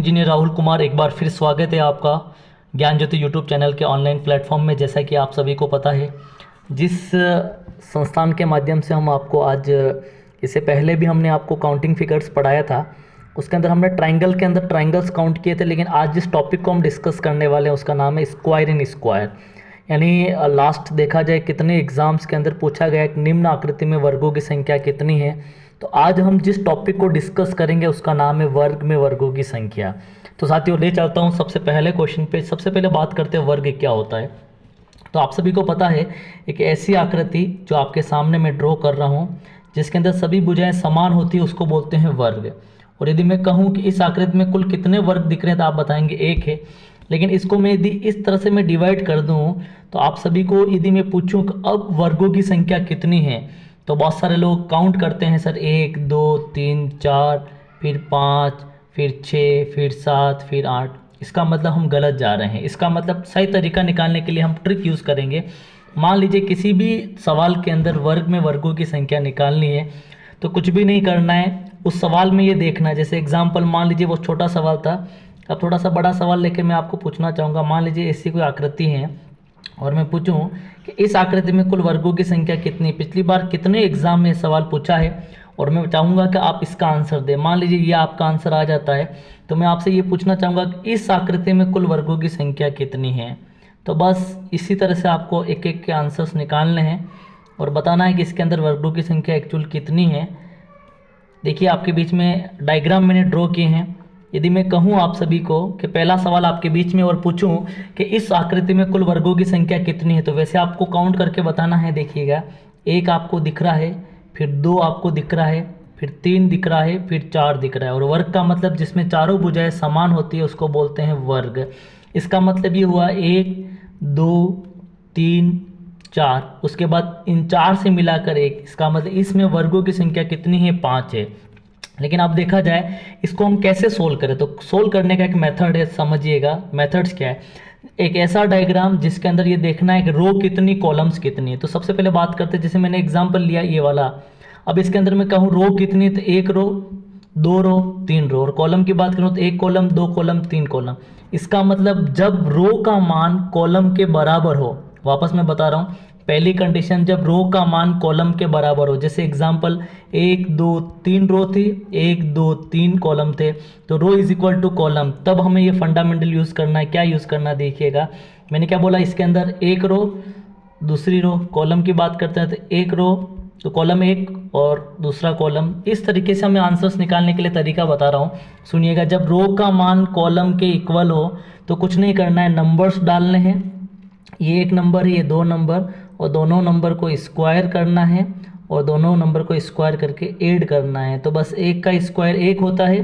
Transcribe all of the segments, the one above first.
Engineer Rahul Kumar, एक बार फिर स्वागत है आपका ज्ञान ज्योति यूट्यूब चैनल के ऑनलाइन प्लेटफॉर्म में। जैसा कि आप सभी को पता है, जिस संस्थान के माध्यम से हम आपको आज, इससे पहले भी हमने आपको काउंटिंग फिगर्स पढ़ाया था, उसके अंदर हमने ट्राइंगल के अंदर ट्राइंगल्स काउंट किए थे। लेकिन आज जिस टॉपिक को हम डिस्कस करने वाले हैं उसका नाम है स्क्वायर इन स्क्वायर। यानी लास्ट देखा जाए कितने एग्जाम्स के अंदर पूछा गया कि निम्न आकृति में वर्गों की संख्या कितनी है। तो आज हम जिस टॉपिक को डिस्कस करेंगे उसका नाम है वर्ग में वर्गों की संख्या। तो साथियों, ले चलता हूँ सबसे पहले क्वेश्चन पे। सबसे पहले बात करते हैं वर्ग क्या होता है। तो आप सभी को पता है, एक ऐसी आकृति जो आपके सामने मैं ड्रॉ कर रहा हूँ जिसके अंदर सभी भुजाएं समान होती है, उसको बोलते हैं वर्ग। और यदि मैं कहूँ कि इस आकृति में कुल कितने वर्ग दिख रहे हैं, तो आप बताएंगे एक है। लेकिन इसको मैं यदि इस तरह से मैं डिवाइड कर दूँ, तो आप सभी को यदि मैं पूछूं कि अब वर्गों की संख्या कितनी है, तो बहुत सारे लोग काउंट करते हैं, सर 1 2 3 4 फिर 5 फिर 6 फिर 7 फिर 8। इसका मतलब हम गलत जा रहे हैं। इसका मतलब सही तरीका निकालने के लिए हम ट्रिक यूज़ करेंगे। मान लीजिए किसी भी सवाल के अंदर वर्ग में वर्गों की संख्या निकालनी है, तो कुछ भी नहीं करना है, उस सवाल में ये देखना है। जैसे एग्जाम्पल, मान लीजिए वो छोटा सवाल था, अब थोड़ा सा बड़ा सवाल लेके मैं आपको पूछना चाहूँगा। मान लीजिए ऐसी कोई आकृति है और मैं पूछूं कि इस आकृति में कुल वर्गों की संख्या कितनी। पिछली बार कितने एग्जाम में सवाल पूछा है और मैं चाहूँगा कि आप इसका आंसर दें। मान लीजिए ये आपका आंसर आ जाता है, तो मैं आपसे ये पूछना चाहूँगा कि इस आकृति में कुल वर्गों की संख्या कितनी है। तो बस इसी तरह से आपको एक एक के आंसर्स निकालने हैं और बताना है कि इसके अंदर वर्गों की संख्या एक्चुअल कितनी है। देखिए, आपके बीच में डायग्राम मैंने ड्रॉ किए हैं। यदि मैं कहूँ आप सभी को कि पहला सवाल आपके बीच में और पूछूं कि इस आकृति में कुल वर्गों की संख्या कितनी है, तो वैसे आपको काउंट करके बताना है। देखिएगा, 1 आपको दिख रहा है, फिर 2 आपको दिख रहा है, फिर 3 दिख रहा है, फिर 4 दिख रहा है। और वर्ग का मतलब जिसमें चारों भुजाएं समान होती है उसको बोलते हैं वर्ग। इसका मतलब ये हुआ 1 2 3 4, उसके बाद इन 4 से मिलाकर 1। इसका मतलब इसमें वर्गों की संख्या कितनी है, 5 है। लेकिन अब देखा जाए इसको हम कैसे सोल्व करें, तो सोल्व करने का एक मेथड है, समझिएगा। मेथड्स क्या है? एक ऐसा डायग्राम जिसके अंदर ये देखना है कि रो कितनी, कॉलम्स कितनी है। तो सबसे पहले बात करते हैं, जैसे मैंने एग्जांपल लिया ये वाला। अब इसके अंदर मैं कहूँ रो कितनी, तो 1 रो 2 रो 3 रो। और कॉलम की बात करूँ तो 1 कॉलम 2 कॉलम 3 कॉलम। इसका मतलब जब रो का मान कॉलम के बराबर हो, वापस मैं बता रहा हूँ, पहली कंडीशन जब रो का मान कॉलम के बराबर हो। जैसे एग्जांपल 1 2 3 रो थी, 1 2 3 कॉलम थे, तो रो इज इक्वल टू कॉलम। तब हमें ये फंडामेंटल यूज़ करना है। क्या यूज़ करना है, देखिएगा मैंने क्या बोला। इसके अंदर 1 रो, दूसरी रो, कॉलम की बात करते हैं तो 1 रो तो कॉलम 1 और दूसरा कॉलम। इस तरीके से हमें आंसर्स निकालने के लिए तरीका बता रहा हूँ, सुनिएगा। जब रो का मान कॉलम के इक्वल हो तो कुछ नहीं करना है, नंबर्स डालने हैं। ये 1 नंबर है, ये 2 नंबर, और दोनों नंबर को स्क्वायर करना है और दोनों नंबर को स्क्वायर करके ऐड करना है। तो बस 1 का स्क्वायर 1 होता है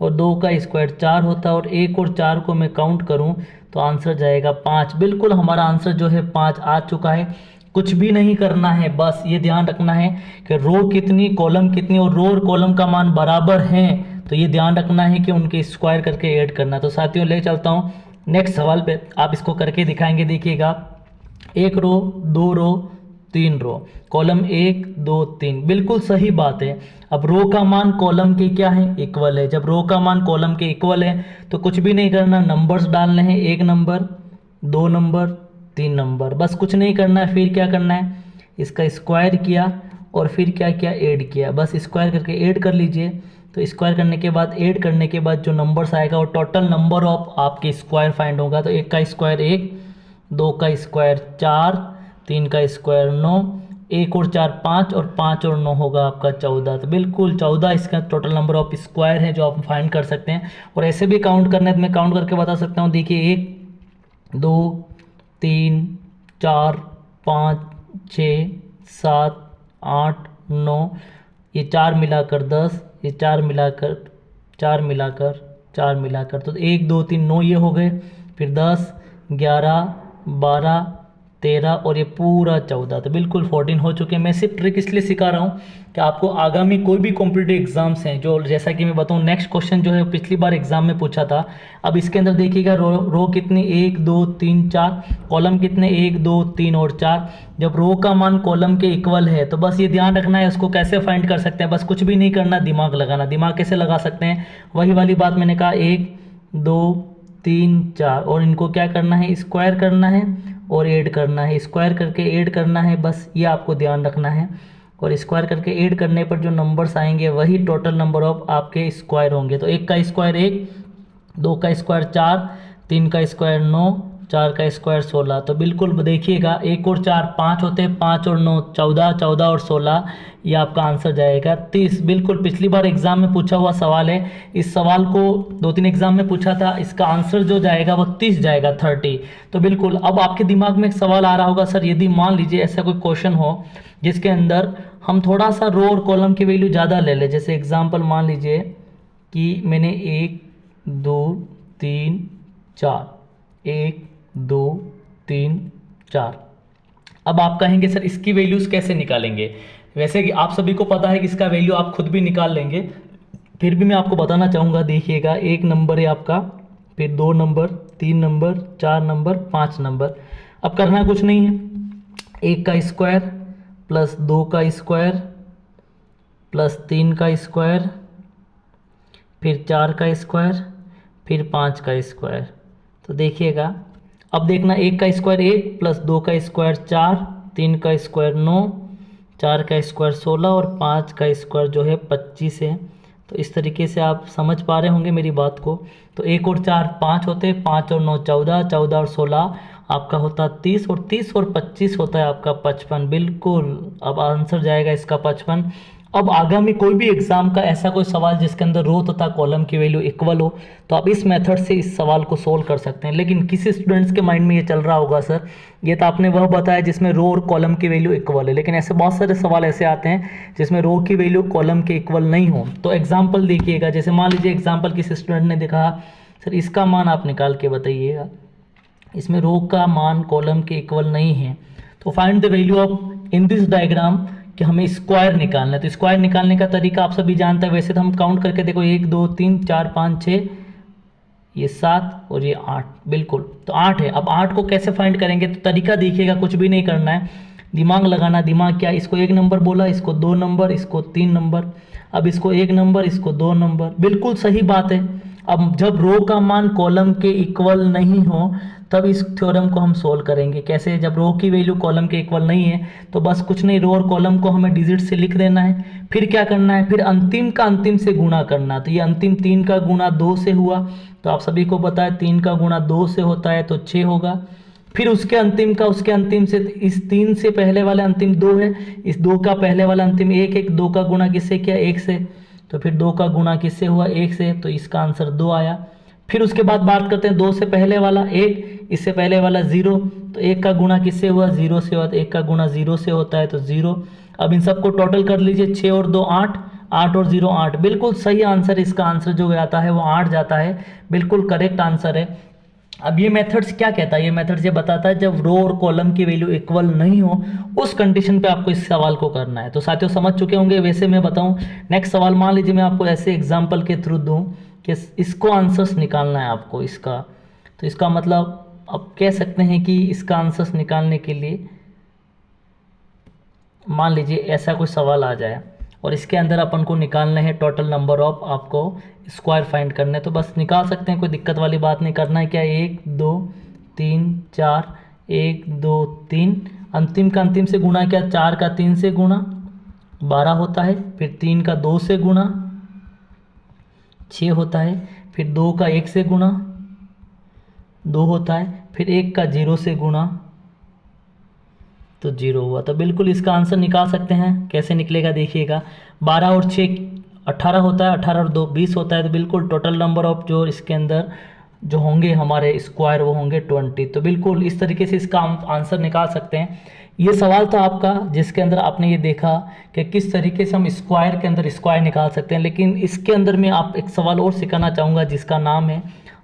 और 2 का स्क्वायर 4 होता है। और 1 और 4 को मैं काउंट करूं तो आंसर जाएगा 5। बिल्कुल हमारा आंसर जो है 5 आ चुका है। कुछ भी नहीं करना है, बस ये ध्यान रखना है कि रो कितनी, कॉलम कितनी, और रो और कॉलम का मान बराबर हैं। तो ये ध्यान रखना है कि उनके स्क्वायर करके ऐड करना। तो साथियों, ले चलता हूँ नेक्स्ट सवाल पे। आप इसको करके दिखाएंगे। देखिएगा, 1 रो 2 रो 3 रो, कॉलम 1 2 3, बिल्कुल सही बात है। अब रो का मान कॉलम के क्या है, इक्वल है। जब रो का मान कॉलम के इक्वल है तो कुछ भी नहीं करना, नंबर्स डालने हैं। 1 नंबर 2 नंबर 3 नंबर, बस कुछ नहीं करना है। फिर क्या करना है, इसका स्क्वायर किया और फिर क्या किया, ऐड किया। बस स्क्वायर करके ऐड कर लीजिए। तो स्क्वायर करने के बाद, ऐड करने के बाद जो नंबर्स आएगा वो टोटल नंबर ऑफ आपके स्क्वायर फाइंड होगा। तो 1 का स्क्वायर 1, 2 का स्क्वायर 4, 3 का स्क्वायर 9, 1 और 4 5, और 5 और 9 होगा आपका 14। तो बिल्कुल 14 इसका टोटल नंबर ऑफ स्क्वायर है जो आप फाइंड कर सकते हैं। और ऐसे भी काउंट करना है तो मैं काउंट करके बता सकता हूँ। देखिए, 1 2 3 4 5 6 7 8 9, ये 4 मिलाकर 10, ये 4 मिलाकर 4 मिलाकर 4 मिलाकर, तो 1 2 3 9 ये हो गए। फिर 10 11 12 13 और ये पूरा 14, तो बिल्कुल 14 हो चुके हैं। मैं सिर्फ ट्रिक इसलिए सिखा रहा हूँ कि आपको आगामी कोई भी कॉम्पिटिटिव एग्जाम्स हैं, जो जैसा कि मैं बताऊँ नेक्स्ट क्वेश्चन जो है पिछली बार एग्जाम में पूछा था। अब इसके अंदर देखिएगा, रो कितनी, 1 2 3 4, कॉलम कितने, 1 2 3 और 4। जब रो का मान कॉलम के इक्वल है तो बस ये ध्यान रखना है, उसको कैसे फाइंड कर सकते हैं। बस कुछ भी नहीं करना, दिमाग लगाना। दिमाग कैसे लगा सकते हैं, वही वाली बात मैंने कहा, 1 2 3 4 और इनको क्या करना है, स्क्वायर करना है और ऐड करना है, स्क्वायर करके ऐड करना है, बस ये आपको ध्यान रखना है। और स्क्वायर करके ऐड करने पर जो नंबर्स आएंगे वही टोटल नंबर ऑफ आपके स्क्वायर होंगे। तो 1 का स्क्वायर 1, 2 का स्क्वायर 4, 3 का स्क्वायर 9, 4 का स्क्वायर 16। तो बिल्कुल देखिएगा 1 और 4 5 होते हैं, 5 और 9 14, 14 और 16, ये आपका आंसर जाएगा 30। बिल्कुल पिछली बार एग्जाम में पूछा हुआ सवाल है, इस सवाल को 2-3 एग्जाम में पूछा था, इसका आंसर जो जाएगा वो 30 जाएगा, 30। तो बिल्कुल अब आपके दिमाग में एक सवाल आ रहा होगा, सर यदि मान लीजिए ऐसा कोई क्वेश्चन हो जिसके अंदर हम थोड़ा सा रो और कॉलम की वैल्यू ज़्यादा ले लें, जैसे एग्जाम्पल मान लीजिए कि मैंने 1 2 3 4, 1 2 3 4। अब आप कहेंगे सर इसकी वैल्यूज़ कैसे निकालेंगे। वैसे कि आप सभी को पता है कि इसका वैल्यू आप खुद भी निकाल लेंगे, फिर भी मैं आपको बताना चाहूँगा। देखिएगा 1 नंबर है आपका, फिर 2 नंबर, 3 नंबर, 4 नंबर, 5 नंबर। अब करना कुछ नहीं है, 1 का स्क्वायर प्लस 2 का स्क्वायर प्लस 3 का स्क्वायर, फिर 4 का स्क्वायर, फिर 5 का स्क्वायर। तो देखिएगा अब देखना, 1 का स्क्वायर 1 प्लस 2 का स्क्वायर 4, 3 का स्क्वायर 9, 4 का स्क्वायर 16 और 5 का स्क्वायर जो है 25 है। तो इस तरीके से आप समझ पा रहे होंगे मेरी बात को। तो 1 और 4 5 होते हैं, 5 और 9 14, 14 और 16 आपका होता 30 और 30 और 25 होता है आपका 55। बिल्कुल अब आंसर जाएगा इसका 55। अब आगामी कोई भी एग्जाम का ऐसा कोई सवाल जिसके अंदर रो तथा कॉलम की वैल्यू इक्वल हो, तो आप इस मेथड से इस सवाल को सोल्व कर सकते हैं। लेकिन किसी स्टूडेंट्स के माइंड में ये चल रहा होगा, सर ये तो आपने वह बताया जिसमें रो और कॉलम की वैल्यू इक्वल है, लेकिन ऐसे बहुत सारे सवाल ऐसे आते हैं जिसमें रो की वैल्यू कॉलम के इक्वल नहीं हो। तो एग्जाम्पल देखिएगा, जैसे मान लीजिए एग्जाम्पल किसी स्टूडेंट ने देखा, सर इसका मान आप निकाल के बताइएगा, इसमें रो का मान कॉलम के इक्वल नहीं है, तो find the value of in this diagram, कि हमें स्क्वायर निकालना है। तो स्क्वायर निकालने का तरीका आप सभी जानते हैं, वैसे तो हम काउंट करके देखो 1 2 3 4 5 6, ये 7 और ये 8, बिल्कुल तो 8 है। अब 8 को कैसे फाइंड करेंगे, तो तरीका देखिएगा, कुछ भी नहीं करना है, दिमाग लगाना। दिमाग क्या, इसको 1 नंबर बोला, इसको 2 नंबर, इसको 3 नंबर, अब इसको 1 नंबर, इसको 2 नंबर, बिल्कुल सही बात है। अब जब रो का मान कॉलम के इक्वल नहीं हो तब इस थ्योरम को हम सोल्व करेंगे। कैसे, जब रो की वैल्यू कॉलम के इक्वल नहीं है तो बस कुछ नहीं, रो और कॉलम को हमें डिजिट से लिख देना है। फिर क्या करना है, फिर अंतिम का अंतिम से गुणा करना। तो ये अंतिम 3 का गुणा 2 से हुआ, तो आप सभी को पता है 3 का गुणा 2 से होता है तो 6 होगा। फिर उसके अंतिम का उसके अंतिम से, इस 3 से पहले वाला अंतिम 2 है, इस 2 का पहले वाला अंतिम 1 है, 2 का गुणा किससे किया, 1 से, तो फिर 2 का गुणा किससे हुआ, 1 से, तो इसका आंसर 2 आया। फिर उसके बाद बात करते हैं 2 से पहले वाला 1, इससे पहले वाला 0, तो 1 का गुणा किससे हुआ, 0 से हुआ, तो 1 का गुणा 0 से होता है तो 0। अब इन सबको टोटल कर लीजिए, 6 और 2 8, 8 और 0 8, बिल्कुल सही आंसर, इसका आंसर जो आता है वो 8 जाता है, बिल्कुल करेक्ट आंसर है। अब ये मेथड्स क्या कहता है, ये मेथड्स ये बताता है जब रो और कॉलम की वैल्यू इक्वल नहीं हो उस कंडीशन पे आपको इस सवाल को करना है। तो साथियों समझ चुके होंगे। वैसे मैं बताऊं, नेक्स्ट सवाल मान लीजिए मैं आपको ऐसे एग्जांपल के थ्रू दूं कि इसको आंसर्स निकालना है आपको इसका, तो इसका मतलब आप कह सकते हैं कि इसका आंसर्स निकालने के लिए मान लीजिए ऐसा कोई सवाल आ जाए और इसके अंदर अपन को निकालना है टोटल नंबर ऑफ, आपको स्क्वायर फाइंड करने, तो बस निकाल सकते हैं, कोई दिक्कत वाली बात नहीं। करना है क्या, 1 2 3 4, 1 2 3, अंतिम का अंतिम से गुणा किया, 4 का 3 से गुणा 12 होता है, फिर 3 का 2 से गुणा 6 होता है, फिर 2 का 1 से गुणा 2 होता है, फिर 1 का 0 से गुणा तो 0 हुआ। तो बिल्कुल इसका आंसर निकाल सकते हैं। कैसे निकलेगा देखिएगा, 12 और 6 18 होता है, 18 और 2 20 होता है, तो बिल्कुल टोटल नंबर ऑफ जो इसके अंदर जो होंगे हमारे स्क्वायर वो होंगे 20। तो बिल्कुल इस तरीके से इसका हम आंसर निकाल सकते हैं। ये सवाल था आपका जिसके अंदर आपने ये देखा कि किस तरीके से हम स्क्वायर के अंदर स्क्वायर निकाल सकते हैं, लेकिन इसके अंदर मैं आप एक सवाल और सिखाना चाहूँगा जिसका नाम है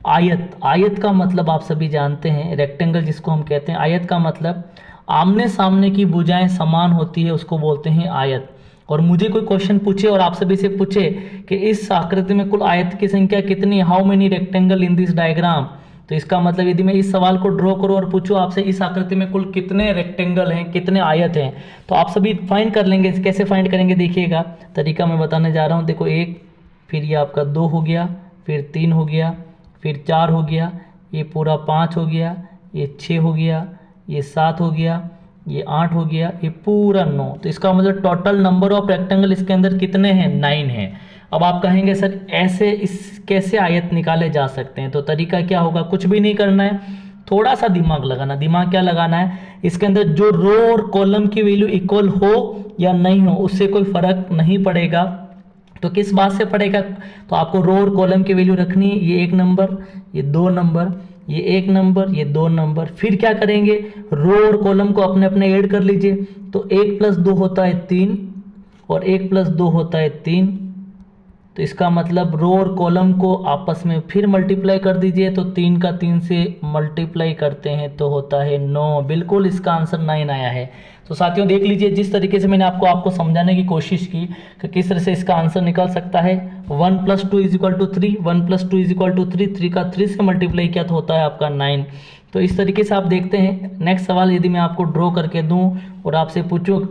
आयत। आयत का मतलब आप सभी जानते हैं, रेक्टेंगल जिसको हम कहते हैं। आयत का मतलब आमने सामने की भुजाएं समान होती है, उसको बोलते हैं आयत। और मुझे कोई क्वेश्चन पूछे और आप सभी से पूछे कि इस आकृति में कुल आयत की संख्या कितनी, how many rectangle in this diagram, तो इसका मतलब यदि मैं इस सवाल को ड्रॉ करूं और पूछूं आपसे इस आकृति में कुल कितने रेक्टेंगल हैं, कितने आयत हैं, तो आप सभी फाइंड कर लेंगे। कैसे फाइंड करेंगे देखिएगा, तरीका मैं बताने जा रहा हूं। देखो 1, फिर ये आपका 2 हो गया, फिर 3 हो गया, फिर 4 हो गया, ये पूरा 5 हो गया, ये 6 हो गया, ये 7 हो गया, ये 8 हो गया, ये पूरा 9। तो इसका मतलब टोटल नंबर ऑफ रेक्टेंगल इसके अंदर कितने हैं? 9 हैं। अब आप कहेंगे सर ऐसे इस कैसे आयत निकाले जा सकते हैं? तो तरीका क्या होगा, कुछ भी नहीं करना है, थोड़ा सा दिमाग लगाना। दिमाग क्या लगाना है, इसके अंदर जो रो और कॉलम की वैल्यू इक्वल हो या नहीं हो उससे कोई फर्क नहीं पड़ेगा। तो किस बात से पड़ेगा, तो आपको रो और कॉलम की वैल्यू रखनी है। ये 1 नंबर, ये 2 नंबर, ये 1 नंबर, ये 2 नंबर। फिर क्या करेंगे, रो और कॉलम को अपने अपने ऐड कर लीजिए। तो 1 + 2 होता है 3 और 1 + 2 होता है 3। तो इसका मतलब रो और कॉलम को आपस में फिर मल्टीप्लाई कर दीजिए। तो 3 का 3 से मल्टीप्लाई करते हैं तो होता है 9। बिल्कुल इसका आंसर 9 आया है। तो साथियों देख लीजिए, जिस तरीके से मैंने आपको समझाने की कोशिश की कि किस तरह से इसका आंसर निकल सकता है। 1 + 2 = 3, 1 + 2 = 3, 3 का 3 से मल्टीप्लाई किया तो होता है आपका 9। तो इस तरीके से आप देखते हैं। नेक्स्ट सवाल यदि मैं आपको ड्रॉ करके दूं और आपसे पूछूं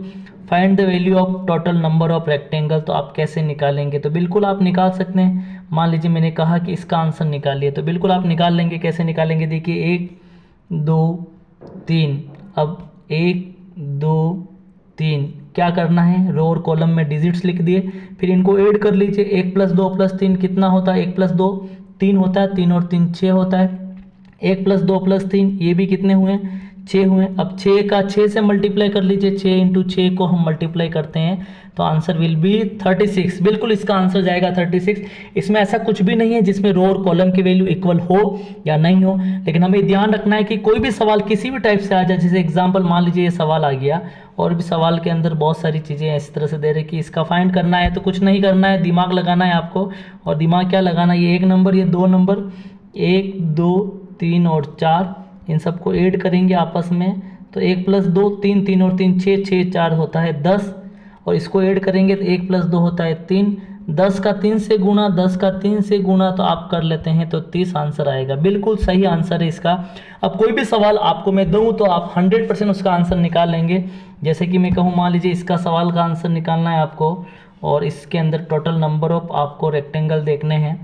find the value of total number of rectangle, तो आप कैसे निकालेंगे? तो बिल्कुल आप निकाल सकते हैं। मान लीजिए मैंने कहा कि इसका आंसर निकालिए, तो बिल्कुल आप निकाल लेंगे। कैसे निकालेंगे, देखिए 1 2 3। अब 1 2 3 क्या करना है, रो और कॉलम में डिजिट्स लिख दिए, फिर इनको ऐड कर लीजिए। 1 + 2 + 3 कितना होता है? 1 + 2 3 होता है, 3 और 3 6 होता है। 1 + 2 + 3 ये भी कितने हुए? 6 हुए। अब 6 का 6 से मल्टीप्लाई कर लीजिए। 6 × 6 को हम मल्टीप्लाई करते हैं तो आंसर विल बी 36। बिल्कुल इसका आंसर जाएगा 36। इसमें ऐसा कुछ भी नहीं है जिसमें रो और कॉलम की वैल्यू इक्वल हो या नहीं हो, लेकिन हमें ध्यान रखना है कि कोई भी सवाल किसी भी टाइप से आ जाए। जैसे एग्जाम्पल मान लीजिए ये सवाल आ गया और भी सवाल के अंदर बहुत सारी चीज़ें इस तरह से दे रही कि इसका फाइंड करना है, तो कुछ नहीं करना है, दिमाग लगाना है आपको। और दिमाग क्या लगाना है, ये 1 नंबर, ये 2 नंबर, 1 2 3 और 4, इन सबको ऐड करेंगे आपस में। तो 1 + 2 3, 3 और 3 6, 6 4 होता है 10, और इसको ऐड करेंगे तो 1 + 2 होता है 3। 10 का 3 से गुणा, 10 का 3 से गुणा तो आप कर लेते हैं तो 30 आंसर आएगा। बिल्कुल सही आंसर है इसका। अब कोई भी सवाल आपको मैं दूं तो आप 100% उसका आंसर निकाल लेंगे। जैसे कि मैं कहूँ, मान लीजिए इसका सवाल का आंसर निकालना है आपको और इसके अंदर टोटल नंबर ऑफ आपको रेक्टेंगल देखने हैं,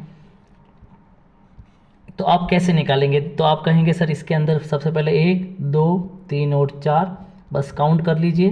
तो आप कैसे निकालेंगे? तो आप कहेंगे सर इसके अंदर सबसे पहले 1 2 3 और 4 बस काउंट कर लीजिए।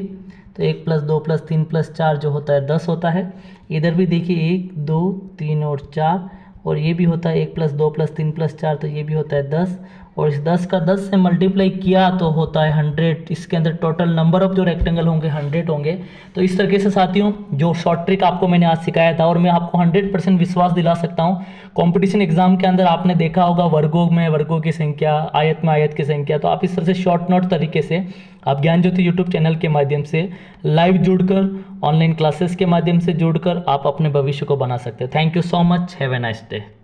तो 1 + 2 + 3 + 4 जो होता है 10 होता है। इधर भी देखिए 1 2 3 और 4, और ये भी होता है 1 + 2 + 3 + 4, तो ये भी होता है 10, और इस 10 का 10 से मल्टीप्लाई किया तो होता है 100। इसके अंदर टोटल नंबर ऑफ जो रेक्टेंगल होंगे 100 होंगे। तो इस तरीके से साथियों जो शॉर्ट ट्रिक आपको मैंने आज सिखाया था, और मैं आपको 100% विश्वास दिला सकता हूँ, कंपटीशन एग्जाम के अंदर आपने देखा होगा वर्गों में वर्गों की संख्या, आयत में आयत की संख्या। तो आप इस तरह से शॉर्ट नोट तरीके से आप ज्ञान ज्योति यूट्यूब चैनल के माध्यम से लाइव जुड़कर, ऑनलाइन क्लासेस के माध्यम से जुड़कर आप अपने भविष्य को बना सकते हैं। Thank you so much, have a nice day.